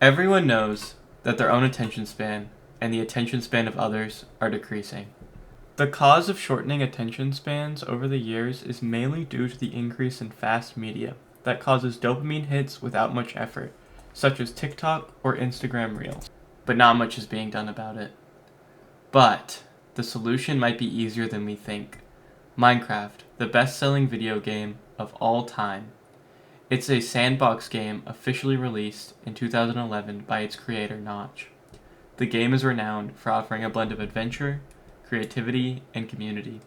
Everyone knows that their own attention span and the attention span of others are decreasing. The cause of shortening attention spans over the years is mainly due to the increase in fast media that causes dopamine hits without much effort, such as TikTok or Instagram Reels. But not much is being done about it. But the solution might be easier than we think. Minecraft, the best-selling video game of all time. It's a sandbox game officially released in 2011 by its creator, Notch. The game is renowned for offering a blend of adventure, creativity, and community.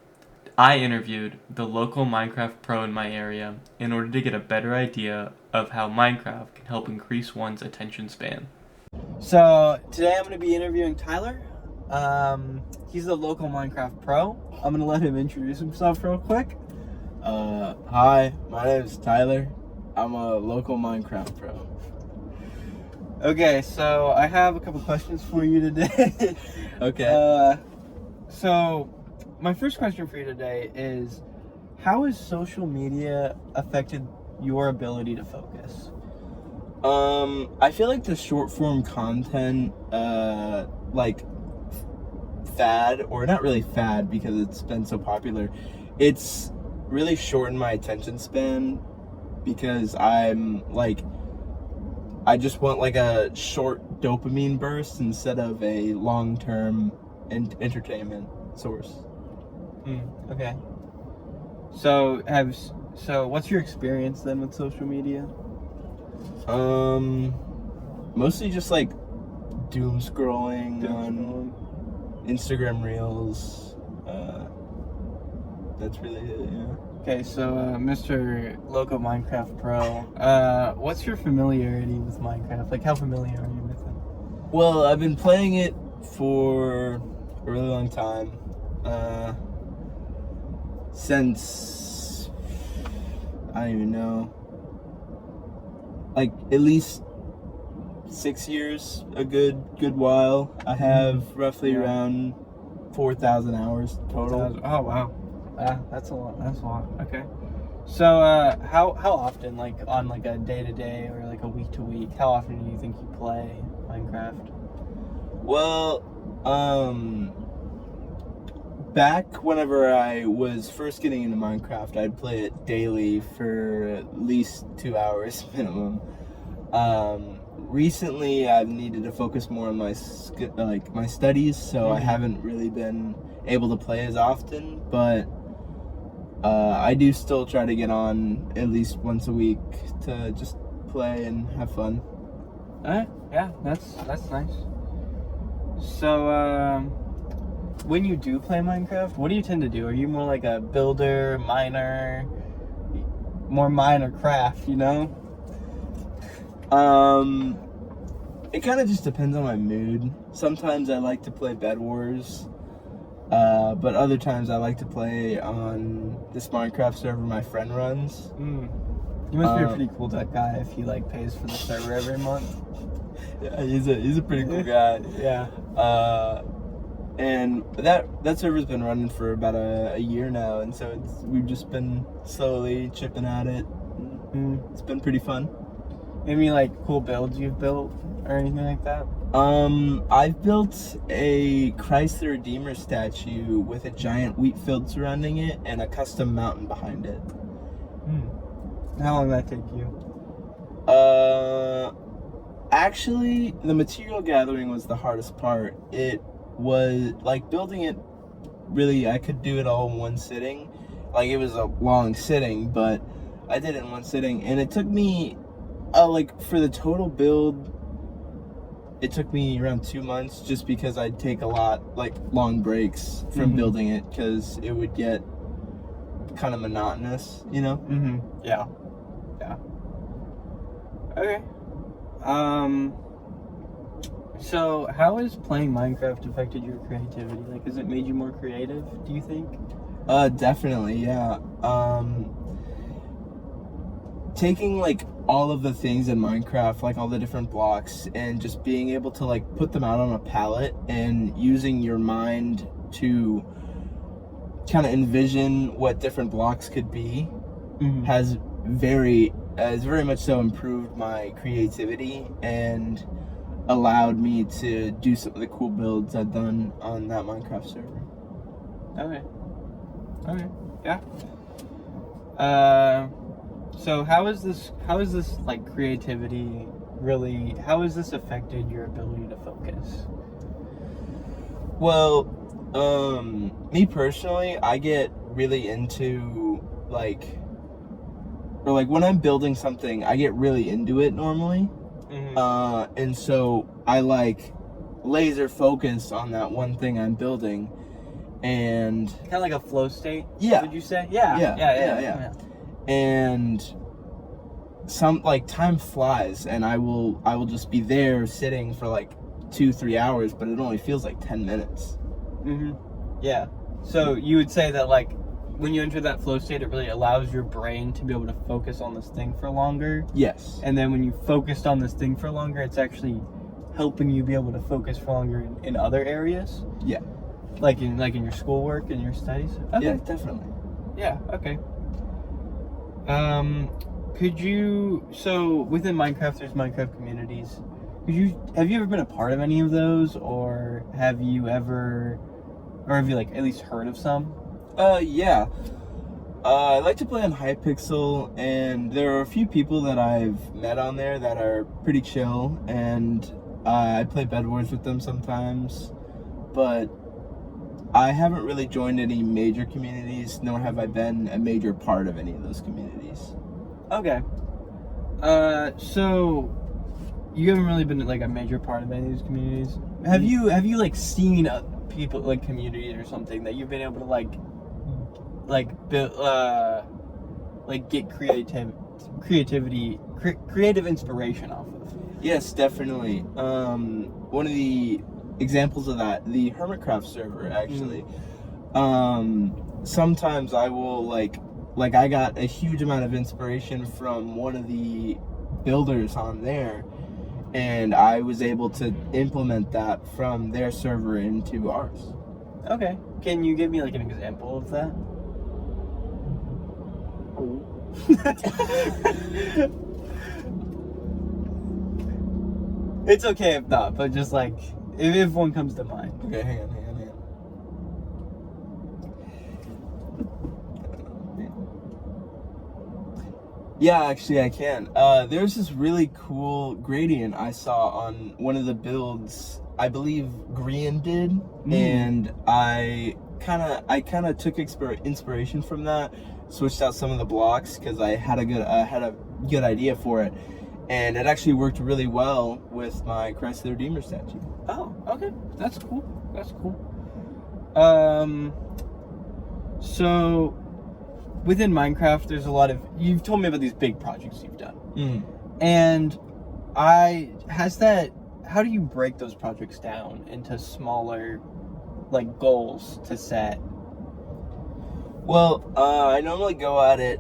I interviewed the local Minecraft pro in my area in order to get a better idea of how Minecraft can help increase one's attention span. So today I'm going to be interviewing Tyler. He's a local Minecraft pro. I'm going to let him introduce himself real quick. Hi, my name is Tyler. I'm a local Minecraft pro. Okay, so I have a couple questions for you today. Okay. So my first question for you today is, how has social media affected your ability to focus? I feel like the short form content, fad, or not really fad because it's been so popular, it's really shortened my attention span because I just want like a short dopamine burst instead of a long-term entertainment source. Okay. So what's your experience then with social media? Mostly just like doom scrolling on Instagram Reels. That's really it, yeah. Okay, so Mr. Local Minecraft Pro, what's your familiarity with Minecraft? Like, how familiar are you with it? Well, I've been playing it for a really long time. Since, I don't even know, like at least 6 years, a good while. I have roughly around 4,000 hours total. Oh, wow. That's a lot. Okay. So, how often, like on like a day to day or like a week to week, how often do you think you play Minecraft? Well, back whenever I was first getting into Minecraft, I'd play it daily for at least 2 hours minimum. Recently, I've needed to focus more on my studies, so I haven't really been able to play as often, but I do still try to get on at least once a week to just play and have fun. Yeah, that's nice. So, when you do play Minecraft, what do you tend to do? Are you more like a builder, miner, more mine or craft, you know? It kind of just depends on my mood. Sometimes I like to play Bed Wars, but other times I like to play on this Minecraft server my friend runs. You must be a pretty cool guy if he like pays for the server every month. Yeah, he's a pretty cool guy. Yeah. And that server's been running for about a year now, and so we've just been slowly chipping at it. It's been pretty fun. Any like cool builds you've built or anything like that? I've built a Christ the Redeemer statue with a giant wheat field surrounding it and a custom mountain behind it. How long did that take you? Actually, the material gathering was the hardest part. It was like building it, really, I could do it all in one sitting. Like, it was a long sitting, but I did it in one sitting, and it took me for the total build, it took me around 2 months, just because I'd take a lot, long breaks from building it, because it would get kind of monotonous, you know? Yeah. Okay. So how has playing Minecraft affected your creativity? Like, has it made you more creative, do you think? Definitely, yeah. Taking all of the things in Minecraft, all the different blocks, and just being able to put them out on a palette and using your mind to kind of envision what different blocks could be has very much so improved my creativity, and allowed me to do some of the cool builds I've done on that Minecraft server. Okay. Yeah. So how is this like creativity really, how has this affected your ability to focus? Well, me personally, I get really into when I'm building something, I get really into it normally. Mm-hmm. And so I laser focus on that one thing I'm building, and Kind of like a flow state. Yeah. Would you say? Yeah. And some time flies, and I will just be there sitting for 2-3 hours, but it only feels like 10 minutes. Mm-hmm. Yeah. So you would say that when you enter that flow state, it really allows your brain to be able to focus on this thing for longer. Yes. And then when you focused on this thing for longer, it's actually helping you be able to focus for longer in other areas. Yeah. Like in your schoolwork and your studies. Okay. Yeah, definitely. Yeah. Okay. So within Minecraft, there's Minecraft communities. Have you ever been a part of any of those, or have you at least heard of some? Yeah. I like to play on Hypixel, and there are a few people that I've met on there that are pretty chill, and I play Bed Wars with them sometimes, but I haven't really joined any major communities, nor have I been a major part of any of those communities. Okay. So you haven't really been a major part of any of these communities. Have you seen people communities or something that you've been able to get creative inspiration off of? Yes, definitely. One of the examples of that, the Hermitcraft server, actually. Sometimes I will I got a huge amount of inspiration from one of the builders on there, and I was able to implement that from their server into ours. Okay. Can you give me an example of that? It's okay if not, but just if one comes to mind. Okay, hang on. Yeah, actually I can. There's this really cool gradient I saw on one of the builds, I believe Grian did, and I kind of took inspiration from that, switched out some of the blocks because I had a good idea for it, and it actually worked really well with my Christ the Redeemer statue. Oh, okay. That's cool. So within Minecraft, there's a lot of, you've told me about these big projects you've done. And how do you break those projects down into smaller goals to set? Well, I normally go at it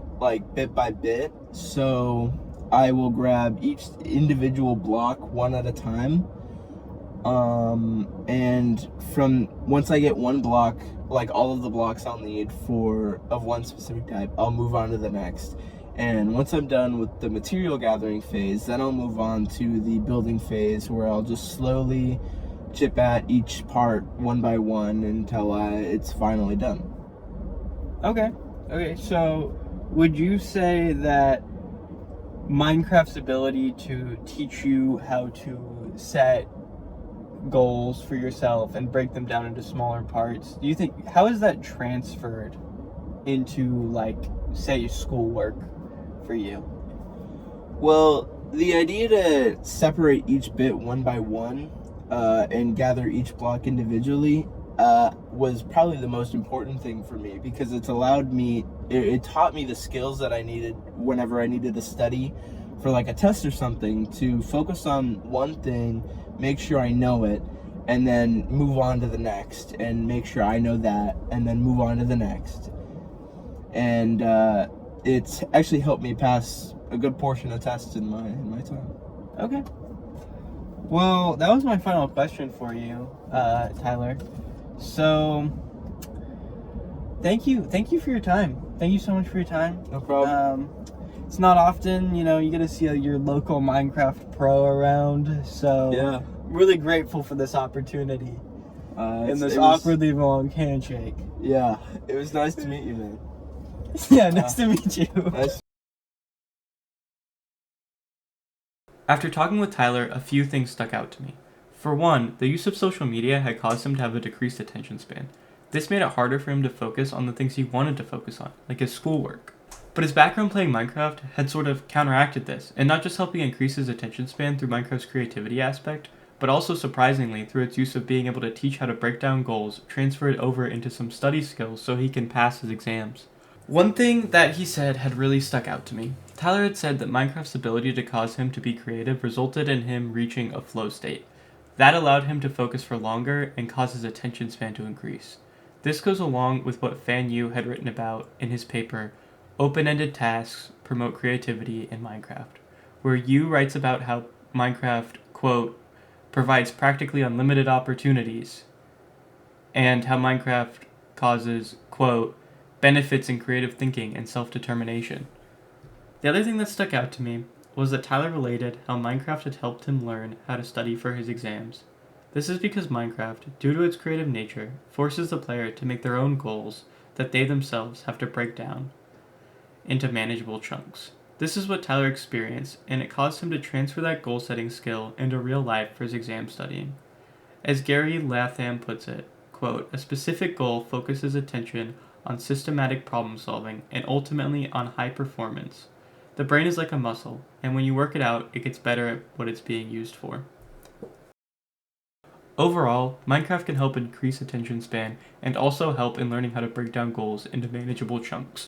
bit by bit, so I will grab each individual block one at a time. And from once I get one block, all of the blocks I'll need of one specific type, I'll move on to the next. And once I'm done with the material gathering phase, then I'll move on to the building phase, where I'll just slowly chip at each part one by one until it's finally done. Okay. So would you say that Minecraft's ability to teach you how to set goals for yourself and break them down into smaller parts, do you think, how is that transferred into say schoolwork for you? Well, the idea to separate each bit one by one and gather each block individually was probably the most important thing for me, because it taught me the skills that I needed whenever I needed to study for a test or something, to focus on one thing, make sure I know it, and then move on to the next, and make sure I know that, and then move on to the next. And it's actually helped me pass a good portion of tests in my time. Okay. Well, that was my final question for you, Tyler. So, thank you for your time. Thank you so much for your time. No problem. it's not often, you get to see your local Minecraft pro around. So Yeah. I'm really grateful for this opportunity and this It was- awkwardly long handshake. Yeah, it was nice to meet you, man. Yeah, nice to meet you. Nice. After talking with Tyler, a few things stuck out to me. For one, the use of social media had caused him to have a decreased attention span. This made it harder for him to focus on the things he wanted to focus on, like his schoolwork. But his background playing Minecraft had sort of counteracted this, and not just helping increase his attention span through Minecraft's creativity aspect, but also surprisingly through its use of being able to teach how to break down goals, transfer it over into some study skills so he can pass his exams. One thing that he said had really stuck out to me. Tyler had said that Minecraft's ability to cause him to be creative resulted in him reaching a flow state. That allowed him to focus for longer and cause his attention span to increase. This goes along with what Fan Yu had written about in his paper, Open-Ended Tasks Promote Creativity in Minecraft, where Yu writes about how Minecraft, quote, provides practically unlimited opportunities, and how Minecraft causes, quote, benefits in creative thinking and self-determination. The other thing that stuck out to me was that Tyler related how Minecraft had helped him learn how to study for his exams. This is because Minecraft, due to its creative nature, forces the player to make their own goals that they themselves have to break down into manageable chunks. This is what Tyler experienced, and it caused him to transfer that goal-setting skill into real life for his exam studying. As Gary Latham puts it, quote, a specific goal focuses attention on systematic problem solving and ultimately on high performance. The brain is like a muscle, and when you work it out, it gets better at what it's being used for. Overall, Minecraft can help increase attention span and also help in learning how to break down goals into manageable chunks.